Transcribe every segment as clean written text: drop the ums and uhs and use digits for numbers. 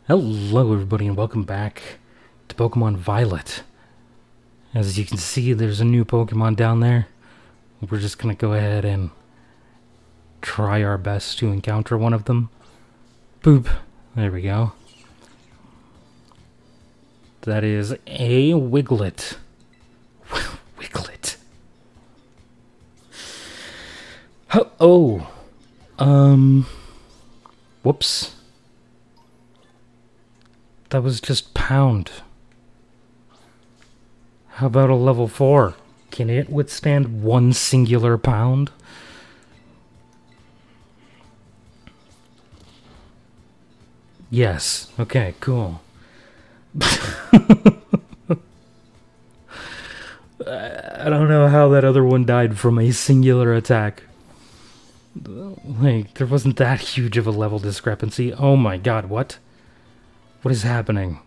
Hello everybody and welcome back to Pokemon Violet. As you can see, there's a new Pokemon down there. We're just gonna go ahead and try our best to encounter one of them. Boop. There we go. That is a Wiglet. Wiglet. Oh. Whoops. That was just Pound. How about a level 4? Can it withstand one singular pound? Yes. Okay, cool. I don't know how that other one died from a singular attack. Like, there wasn't that huge of a level discrepancy. Oh my god, what? What is happening?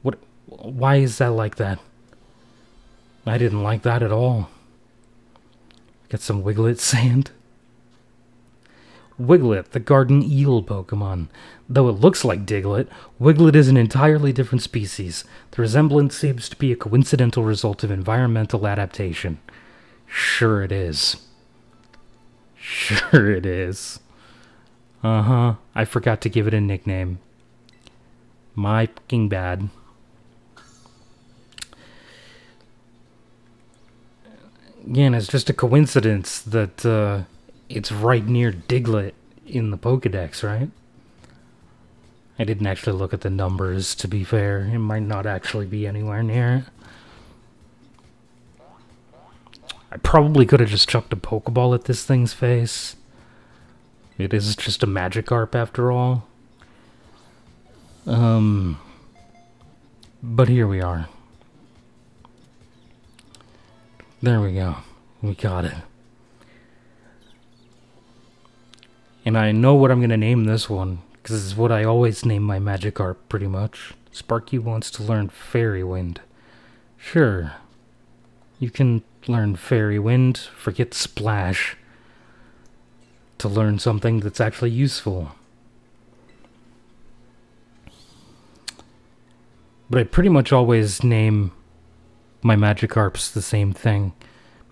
What? Why is that like that? I didn't like that at all. Got some Wiglet sand. Wiglet, the garden eel Pokemon. Though it looks like Diglett, Wiglet is an entirely different species. The resemblance seems to be a coincidental result of environmental adaptation. Sure it is. Sure it is. Uh-huh. I forgot to give it a nickname. My fucking bad. Again, it's just a coincidence that it's right near Diglett in the Pokedex, right? I didn't actually look at the numbers, to be fair. It might not actually be anywhere near it. I probably could have just chucked a Pokeball at this thing's face. It is just a Magikarp after all. But here we are. There we go. We got it. And I know what I'm going to name this one, because it's what I always name my Magikarp, pretty much. Sparky wants to learn Fairy Wind. Sure. You can learn Fairy Wind, forget Splash, to learn something that's actually useful. But I pretty much always name my Magikarps the same thing.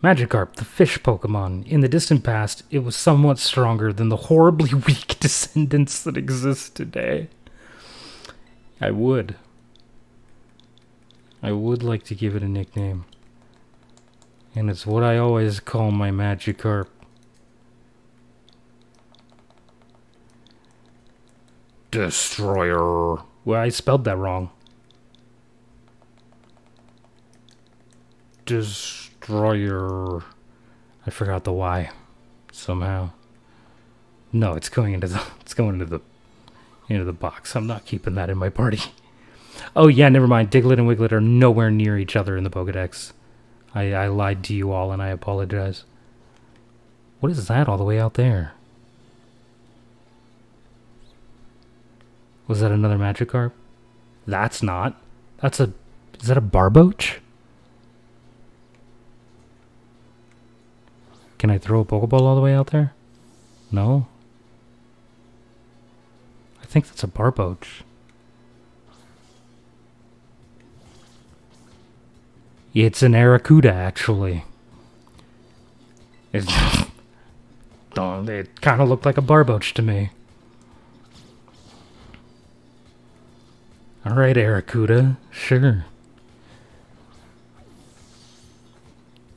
Magikarp, the fish Pokemon. In the distant past, it was somewhat stronger than the horribly weak descendants that exist today. I would like to give it a nickname. And it's what I always call my Magikarp. Destroyer. Well, I spelled that wrong. Destroyer. I forgot the Y somehow. No, it's going into the box. I'm not keeping that in my party. Oh yeah, never mind. Diglett and Wiglet are nowhere near each other in the Pokedex. I lied to you all and I apologize. What is that all the way out there? Was that another Magikarp? That's not. Is that a Barboach? Can I throw a Pokeball all the way out there? No? I think that's a Barboach. It's an Arrokuda, actually. It kind of looked like a Barboach to me. Alright, Arrokuda. Sure.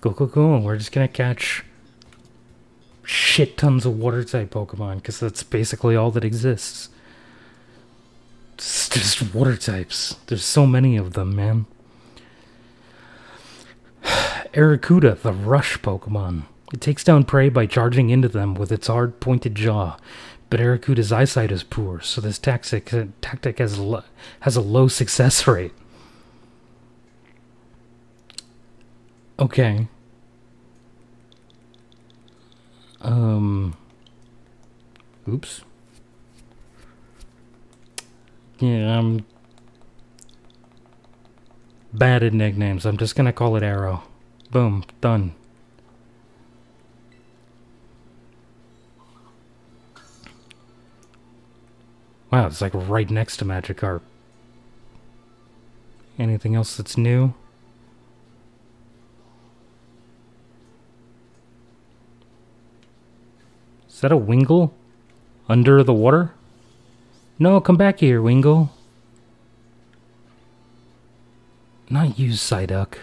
Go. We're just gonna catch shit tons of water type Pokemon, because that's basically all that exists. It's just water types. There's so many of them, man. Arrokuda, the rush Pokemon. It takes down prey by charging into them with its hard pointed jaw, but Arrokuda's eyesight is poor, so this tactic has a low success rate. Okay. Oops. Yeah, I'm bad at nicknames. I'm just gonna call it Arrow. Boom. Done. Wow, it's like right next to Magikarp. Anything else that's new? Is that a Wingull? Under the water? No, come back here, Wingull. Not you, Psyduck.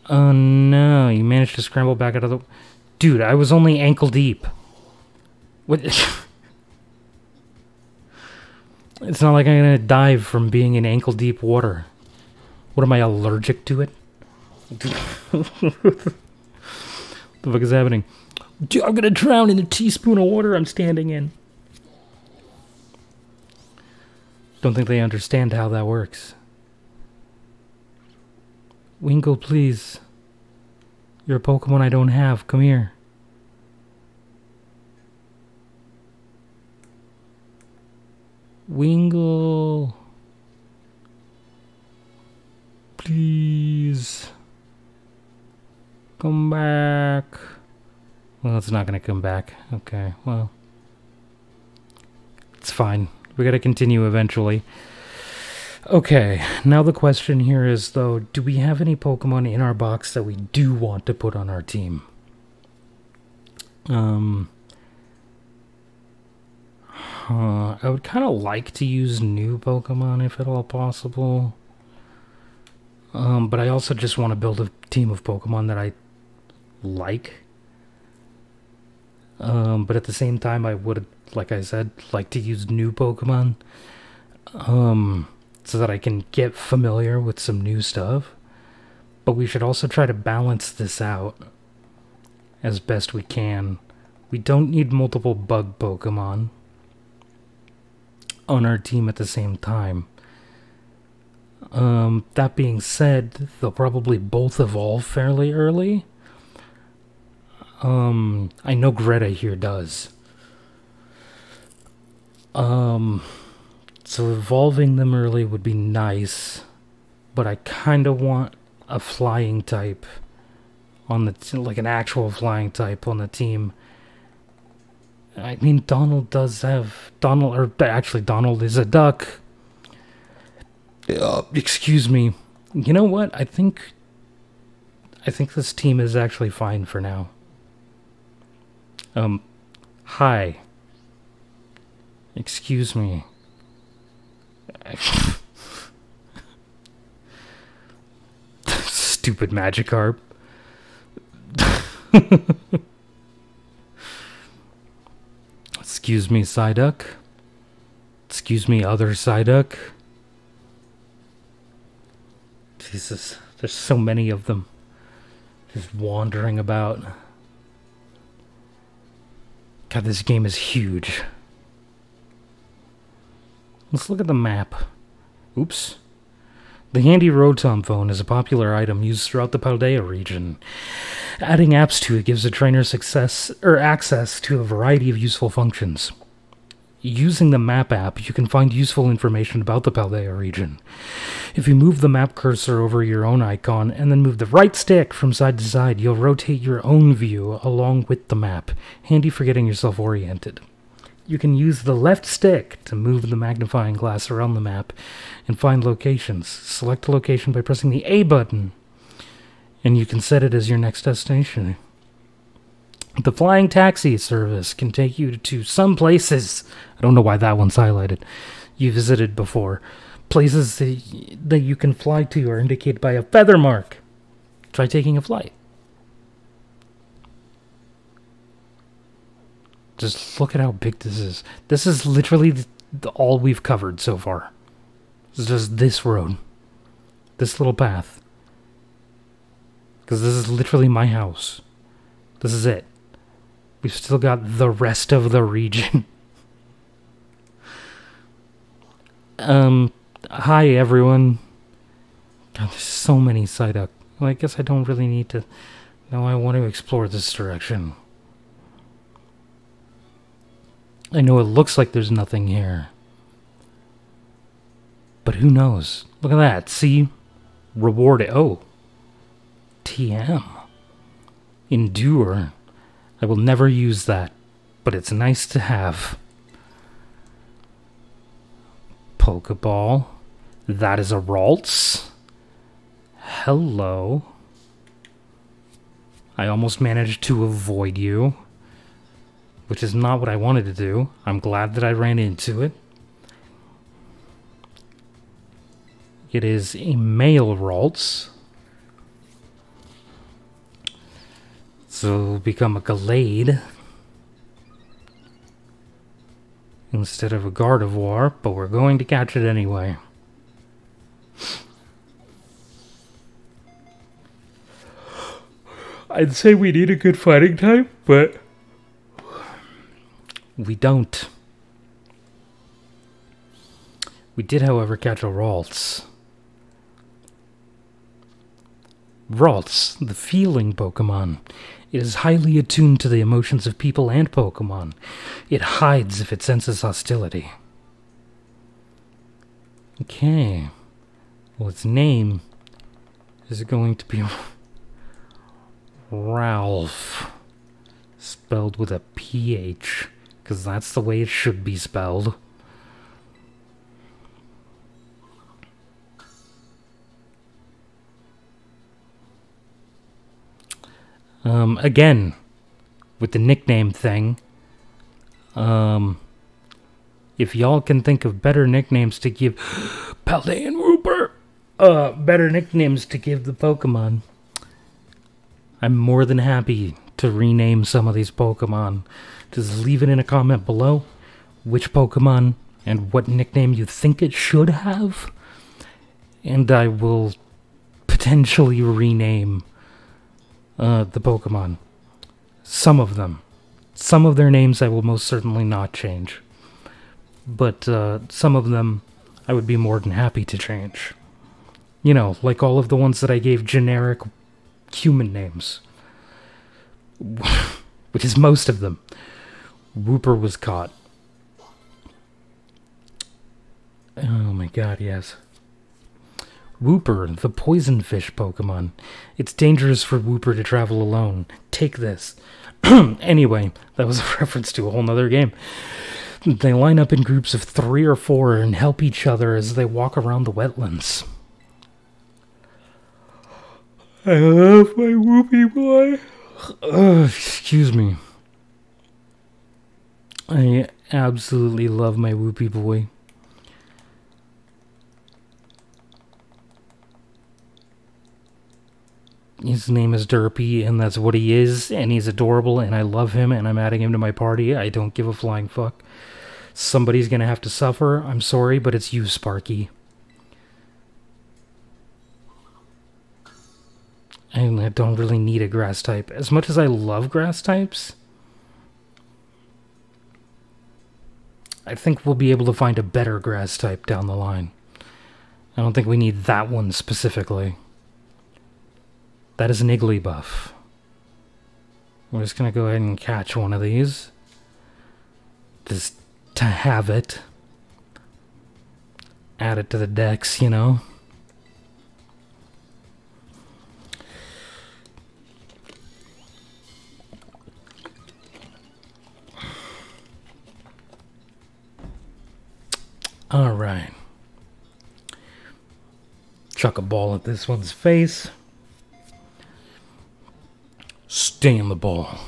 Oh no, you managed to scramble back out of the... Dude, I was only ankle deep. What? It's not like I'm gonna dive from being in ankle deep water. What, am I allergic to it? What the fuck is happening? Dude, I'm gonna drown in a teaspoon of water I'm standing in. Don't think they understand how that works. Wingull, please. You're a Pokemon I don't have. Come here. Wingull. Please. Come back. Well, it's not gonna come back. Okay, well. It's fine. We gotta continue eventually. Okay, now the question here is, though, do we have any Pokemon in our box that we do want to put on our team? I would kind of like to use new Pokemon if at all possible. But I also just want to build a team of Pokemon that I like. But at the same time, I would, like I said, like to use new Pokemon. So that I can get familiar with some new stuff. But we should also try to balance this out as best we can. We don't need multiple bug Pokemon on our team at the same time. That being said, they'll probably both evolve fairly early. I know Greta here does. So evolving them early would be nice, but I kind of want a flying type on the like an actual flying type on the team. I mean, Donald does have Donald is a duck. Excuse me. You know what? I think this team is actually fine for now. Hi. Excuse me. Stupid Magikarp. Excuse me, Psyduck. Excuse me, other Psyduck. Jesus, there's so many of them just wandering about. God, this game is huge. Let's look at the map. Oops. The handy Rotom phone is a popular item used throughout the Paldea region. Adding apps to it gives a trainer access to a variety of useful functions. Using the map app, you can find useful information about the Paldea region. If you move the map cursor over your own icon and then move the right stick from side to side, you'll rotate your own view along with the map, handy for getting yourself oriented. You can use the left stick to move the magnifying glass around the map and find locations. Select a location by pressing the A button, and you can set it as your next destination. The flying taxi service can take you to some places. I don't know why that one's highlighted. You visited before. Places that you can fly to are indicated by a feather mark. Try taking a flight. Just look at how big this is. This is literally all we've covered so far. It's just this road. This little path. Because this is literally my house. This is it. We've still got the rest of the region. Hi everyone. God, there's so many Psyduck. Well, I guess I don't really need to... No, I want to explore this direction. I know it looks like there's nothing here. But who knows? Look at that. See? Rewarded. Oh. TM. Endure. I will never use that. But it's nice to have. Pokeball. That is a Ralts. Hello. I almost managed to avoid you, which is not what I wanted to do. I'm glad that I ran into it. It is a male Ralts. So it'll become a Gallade instead of a Gardevoir, but we're going to catch it anyway. I'd say we need a good fighting type, but we don't. We did, however, catch a Ralts. Ralts, the feeling Pokemon. It is highly attuned to the emotions of people and Pokemon. It hides if it senses hostility. Okay. Well, its name is going to be Ralph. Spelled with a PH, because that's the way it should be spelled. Again, with the nickname thing, if y'all can think of better nicknames to give Paldean Wooper, better nicknames to give the Pokemon, I'm more than happy to rename some of these Pokemon. Just leave it in a comment below which Pokemon and what nickname you think it should have, and I will potentially rename the Pokemon. Some of them. Some of their names I will most certainly not change. But some of them I would be more than happy to change. You know, like all of the ones that I gave generic human names. Which is most of them. Wooper was caught. Oh my god, yes. Wooper, the poison fish Pokemon. It's dangerous for Wooper to travel alone. Take this. Anyway, that was a reference to a whole nother game. They line up in groups of 3 or 4 and help each other as they walk around the wetlands. I love my Whoopie boy. Excuse me. I absolutely love my Whoopie boy. His name is Derpy, and that's what he is, and he's adorable, and I love him, and I'm adding him to my party. I don't give a flying fuck. Somebody's gonna have to suffer. I'm sorry, but it's you, Sparky. And I don't really need a grass type. As much as I love grass types, I think we'll be able to find a better grass type down the line. I don't think we need that one specifically. That is an Igglybuff. We're just gonna go ahead and catch one of these. Just to have it. Add it to the dex, you know. Alright. Chuck a ball at this one's face. Stay in the ball.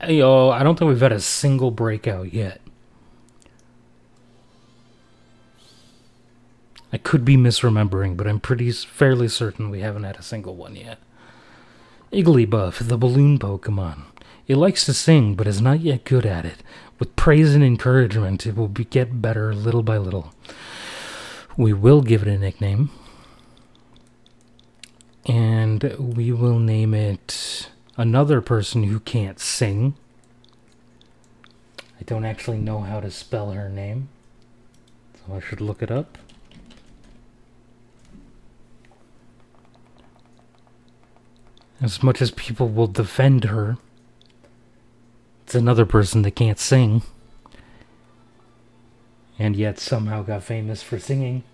Yo, I don't think we've had a single breakout yet. I could be misremembering, but I'm fairly certain we haven't had a single one yet. Igglybuff, the balloon Pokemon. It likes to sing, but is not yet good at it. With praise and encouragement, it will get better little by little. We will give it a nickname. And we will name it another person who can't sing. I don't actually know how to spell her name, so I should look it up. As much as people will defend her, it's another person that can't sing. And yet somehow got famous for singing.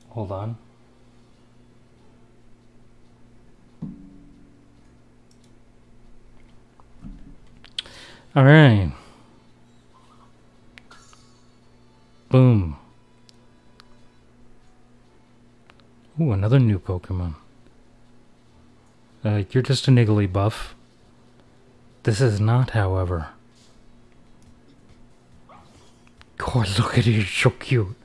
Hold on. Alright. Boom. Ooh, another new Pokemon. You're just a Niggly buff. This is not, however. God, look at you, so cute.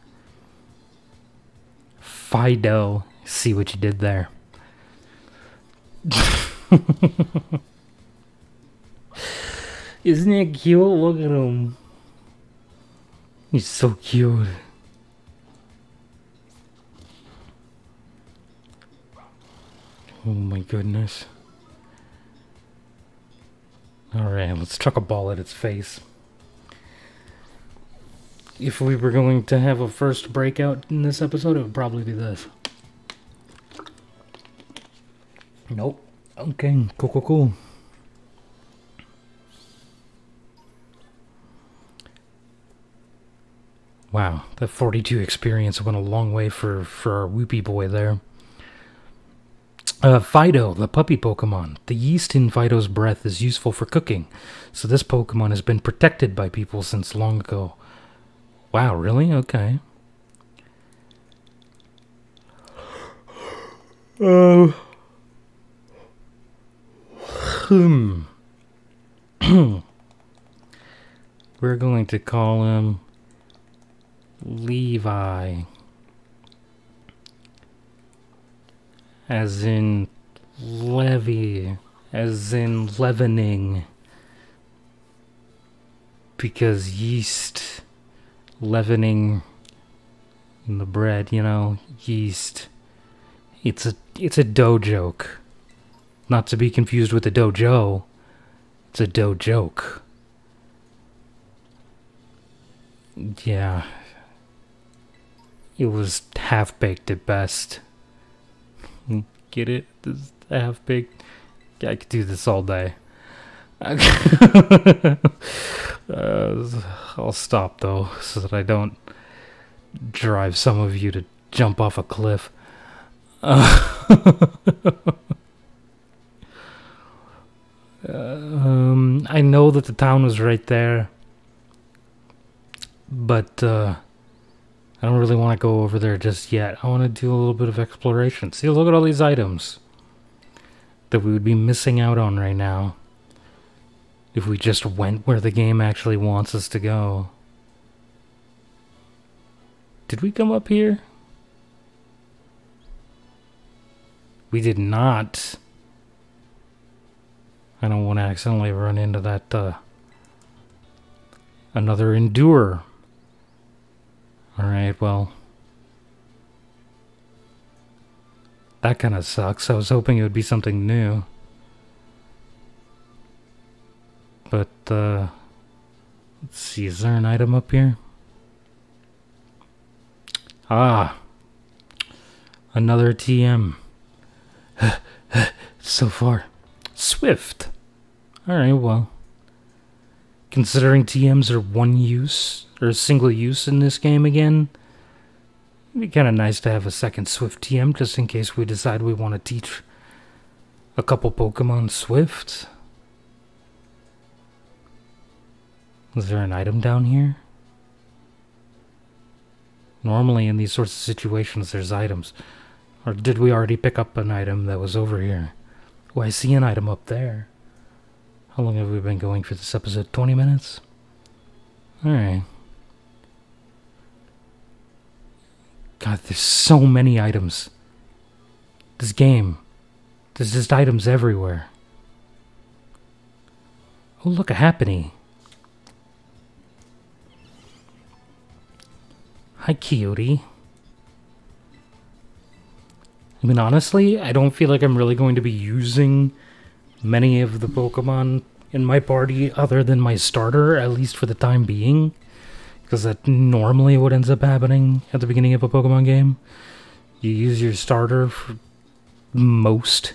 Fido. See what you did there. Isn't it cute? Look at him. He's so cute. Oh my goodness. Alright, let's chuck a ball at its face. If we were going to have a first breakout in this episode, it would probably be this. Nope. Okay, cool. Wow, that 42 experience went a long way for our Whoopie boy there. Fido, the puppy Pokemon. The yeast in Fido's breath is useful for cooking, so this Pokemon has been protected by people since long ago. Wow, really? Okay. We're going to call him Levi. As in levy. As in leavening. Because yeast leavening in the bread, you know, yeast. It's a dough joke. Not to be confused with a dojo. It's a dough joke. Yeah. It was half-baked at best. Get it? This is half-baked. I could do this all day. I'll stop though, so that I don't drive some of you to jump off a cliff. I know that the town was right there, but I don't really want to go over there just yet. I want to do a little bit of exploration. See, look at all these items that we would be missing out on right now if we just went where the game actually wants us to go. Did we come up here? We did not. I don't want to accidentally run into that, another Endure. Alright, well. That kind of sucks. I was hoping it would be something new. But, let's see, is there an item up here? Ah! Another TM. So far. Swift. Alright, well. Considering TMs are one use, or single use in this game again, it'd be kind of nice to have a second Swift TM just in case we decide we want to teach a couple Pokemon Swift. Is there an item down here? Normally in these sorts of situations there's items. Or did we already pick up an item that was over here? Oh, I see an item up there. How long have we been going for this episode? 20 minutes? Alright. God, there's so many items. This game. There's just items everywhere. Oh, look, a Happiny. Hi, Coyote. I mean, honestly, I don't feel like I'm really going to be using many of the Pokemon in my party other than my starter, at least for the time being. Because that's normally what ends up happening at the beginning of a Pokemon game. You use your starter for most.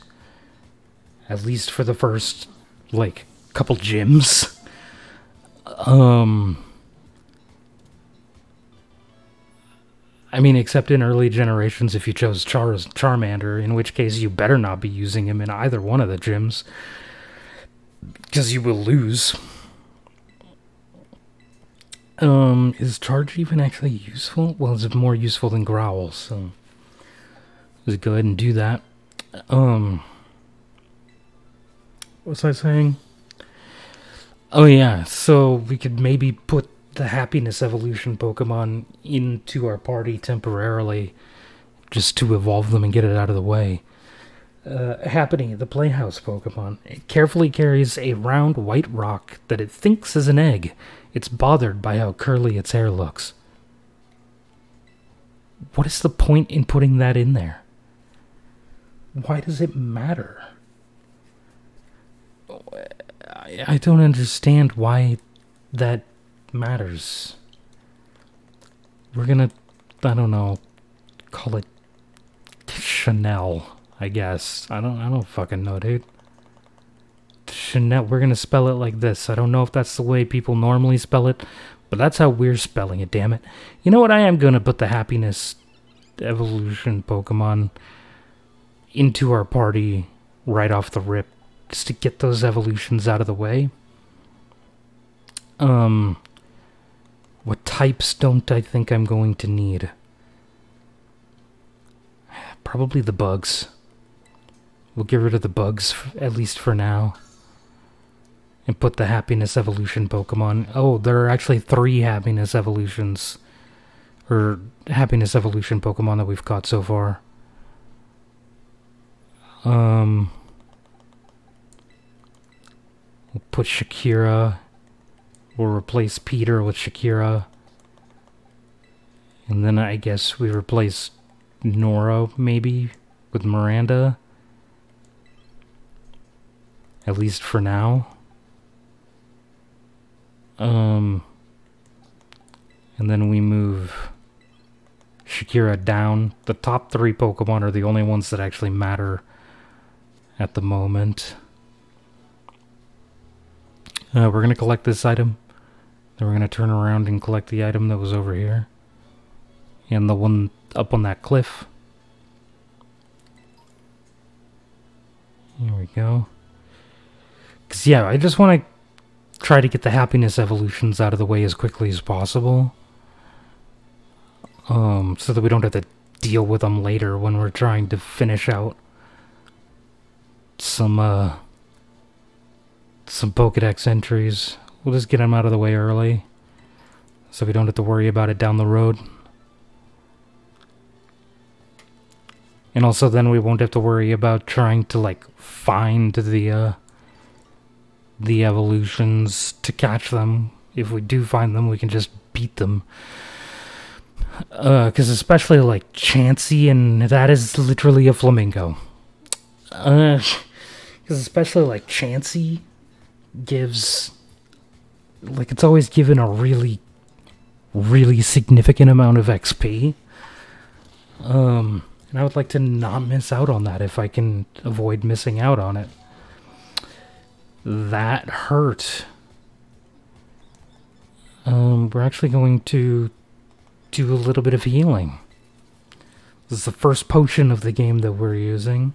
At least for the first, like, couple gyms. I mean, except in early generations if you chose Charmander, in which case you better not be using him in either one of the gyms. Because you will lose. Is Charge even actually useful? Well, it's more useful than Growl, so let's go ahead and do that. What was I saying? Oh yeah, so we could maybe put the Happiness Evolution Pokemon into our party temporarily, just to evolve them and get it out of the way. Happiny, the Playhouse Pokemon. It carefully carries a round white rock that it thinks is an egg. It's bothered by how curly its hair looks. What is the point in putting that in there? Why does it matter? I don't understand why that matters. We're gonna, I don't know, call it Chanel, I guess. I don't fucking know, dude. Chanel, we're gonna spell it like this. I don't know if that's the way people normally spell it, but that's how we're spelling it, damn it. You know what, I am gonna put the Happiness Evolution Pokemon into our party right off the rip, just to get those evolutions out of the way. What types don't I think I'm going to need? Probably the bugs. We'll get rid of the bugs, at least for now. And put the Happiness Evolution Pokemon. Oh, there are actually 3 Happiness Evolutions. Or Happiness Evolution Pokemon that we've caught so far. We'll put Shakira. We'll replace Peter with Shakira. And then I guess we replace Nora, maybe, with Miranda. At least for now. And then we move Shakira down. The top 3 Pokemon are the only ones that actually matter at the moment. We're going to collect this item. Then we're going to turn around and collect the item that was over here. And the one up on that cliff. Here we go. Because, yeah, I just want to try to get the Happiness Evolutions out of the way as quickly as possible. So that we don't have to deal with them later when we're trying to finish out some Pokedex entries. We'll just get them out of the way early, so we don't have to worry about it down the road. And also then we won't have to worry about trying to, like, find the evolutions to catch them. If we do find them, we can just beat them. Because especially, like, Chansey, and that is literally a flamingo. Because especially, like, Chansey gives, like, it's always given a really, really significant amount of XP. And I would like to not miss out on that if I can avoid missing out on it. That hurt. We're actually going to do a little bit of healing. This is the first potion of the game that we're using.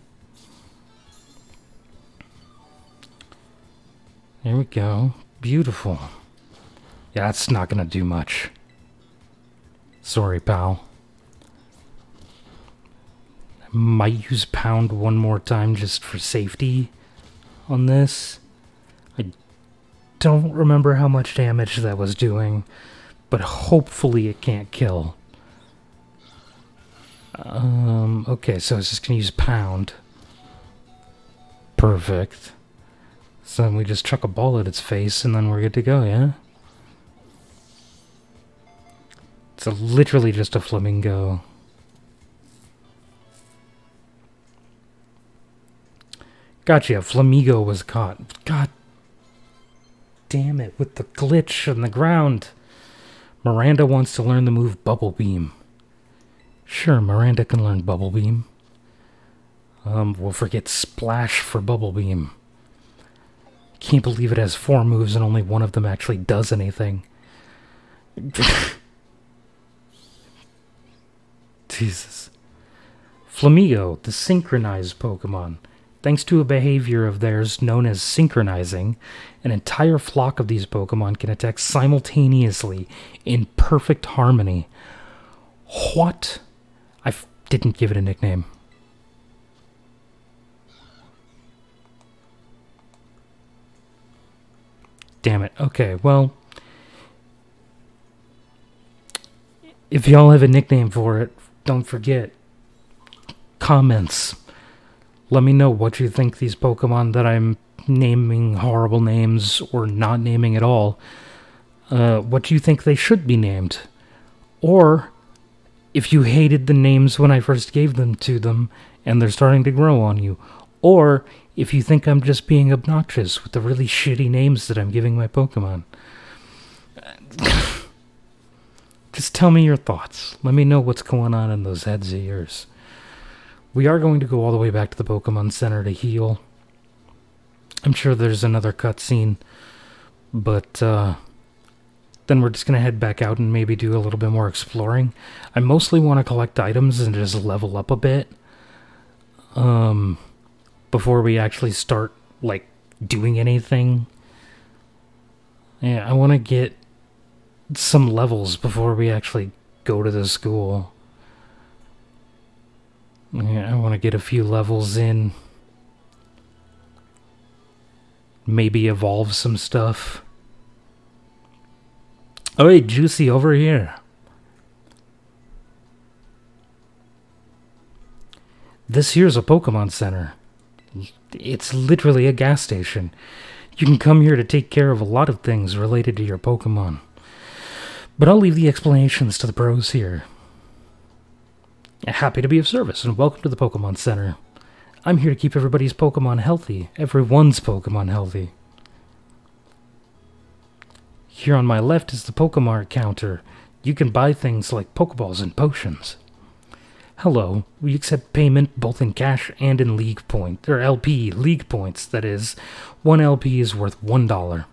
There we go. Beautiful. Yeah, that's not gonna do much. Sorry, pal. I might use Pound one more time just for safety on this. I don't remember how much damage that was doing, but hopefully it can't kill. Okay, so I was just gonna use Pound. Perfect. So then we just chuck a ball at its face and then we're good to go, yeah? It's literally just a flamingo. Gotcha, Flamigo was caught. God damn it, with the glitch on the ground. Miranda wants to learn the move Bubble Beam. Sure, Miranda can learn Bubble Beam. We'll forget Splash for Bubble Beam. Can't believe it has 4 moves and only one of them actually does anything. Jesus. Flamigo, the synchronized Pokemon. Thanks to a behavior of theirs known as synchronizing, an entire flock of these Pokemon can attack simultaneously in perfect harmony. What? Didn't give it a nickname. Damn it. Okay, well, if y'all have a nickname for it, don't forget, comments. Let me know what you think these Pokemon that I'm naming horrible names or not naming at all, what you think they should be named. Or if you hated the names when I first gave them to them and they're starting to grow on you. Or if you think I'm just being obnoxious with the really shitty names that I'm giving my Pokemon. Just tell me your thoughts. Let me know what's going on in those heads of yours. We are going to go all the way back to the Pokemon Center to heal. I'm sure there's another cutscene, but then we're just going to head back out and maybe do a little bit more exploring. I mostly want to collect items and just level up a bit before we actually start, like, doing anything. Yeah, I want to get some levels before we actually go to the school. Yeah, I want to get a few levels in. Maybe evolve some stuff. Oh, hey, Juicy, over here. This here's a Pokemon Center. It's literally a gas station. You can come here to take care of a lot of things related to your Pokemon. But I'll leave the explanations to the pros here. Happy to be of service, and welcome to the Pokemon Center. I'm here to keep everybody's Pokemon healthy. Everyone's Pokemon healthy. Here on my left is the Pokemon counter. You can buy things like Pokeballs and potions. Hello, we accept payment both in cash and in League Point, or LP, League Points, that is. 1 LP is worth $1.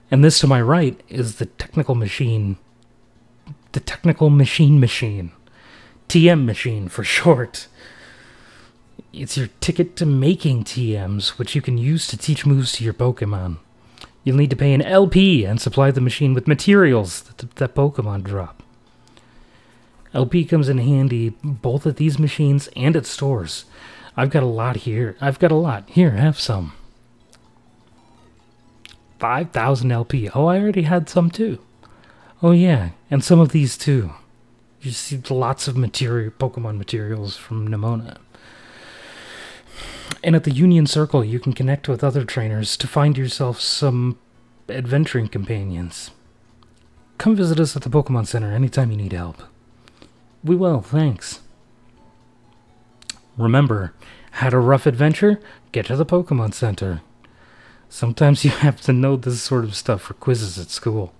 And this to my right is the Technical Machine. The Technical Machine. TM Machine for short. It's your ticket to making TMs, which you can use to teach moves to your Pokemon. You'll need to pay an LP and supply the machine with materials that Pokemon drop. LP comes in handy both at these machines and at stores. I've got a lot here. Here, have some. 5,000 LP. Oh, I already had some too. Oh yeah, and some of these too. You see lots of Pokemon materials from Nemona. And at the Union Circle, you can connect with other trainers to find yourself some adventuring companions. Come visit us at the Pokemon Center anytime you need help. We will, thanks. Remember, had a rough adventure? Get to the Pokemon Center. Sometimes you have to know this sort of stuff for quizzes at school.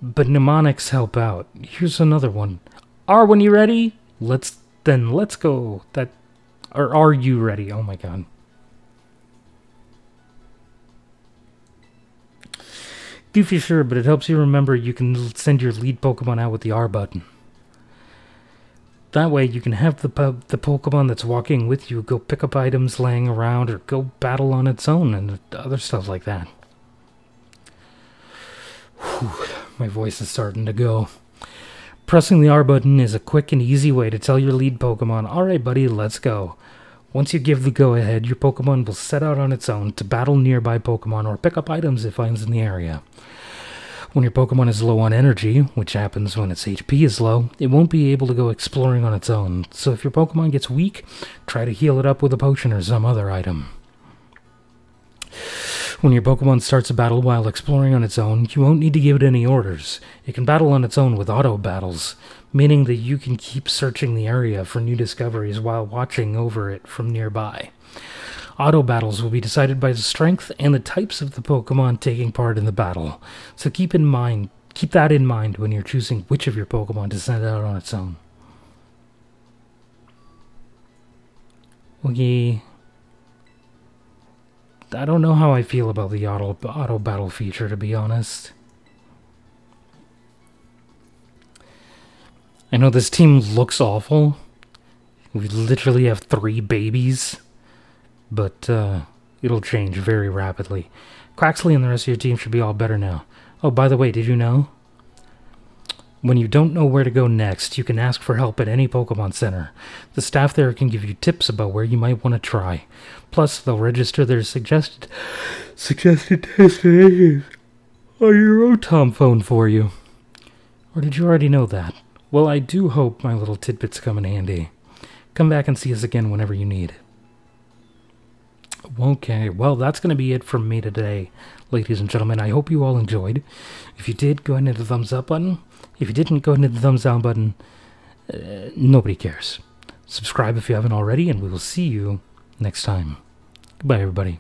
But mnemonics help out. Here's another one. When you ready? Let's go. Or are you ready? Oh my god. Goofy, sure, but it helps you remember you can send your lead Pokemon out with the R button. That way you can have the Pokemon that's walking with you go pick up items laying around or go battle on its own and other stuff like that. Whew, my voice is starting to go. Pressing the R button is a quick and easy way to tell your lead Pokemon, alright buddy, let's go. Once you give the go-ahead, your Pokemon will set out on its own to battle nearby Pokemon or pick up items it finds in the area. When your Pokemon is low on energy, which happens when its HP is low, it won't be able to go exploring on its own, so if your Pokemon gets weak, try to heal it up with a potion or some other item. When your Pokemon starts a battle while exploring on its own, you won't need to give it any orders. It can battle on its own with auto battles, meaning that you can keep searching the area for new discoveries while watching over it from nearby. Auto battles will be decided by the strength and the types of the Pokemon taking part in the battle, so keep that in mind when you're choosing which of your Pokemon to send out on its own. Okay. I don't know how I feel about the auto battle feature, to be honest. I know this team looks awful. We literally have 3 babies. But, it'll change very rapidly. Quaxley and the rest of your team should be all better now. Oh, by the way, did you know? When you don't know where to go next, you can ask for help at any Pokemon Center. The staff there can give you tips about where you might want to try. Plus, they'll register their suggested destinations on your Rotom phone for you. Or did you already know that? Well, I do hope my little tidbits come in handy. Come back and see us again whenever you need. Okay, well, that's going to be it from me today, ladies and gentlemen. I hope you all enjoyed. If you did, go ahead and hit the thumbs up button. If you didn't, go ahead and hit the thumbs down button. Nobody cares. Subscribe if you haven't already, and we will see you next time. Goodbye, everybody.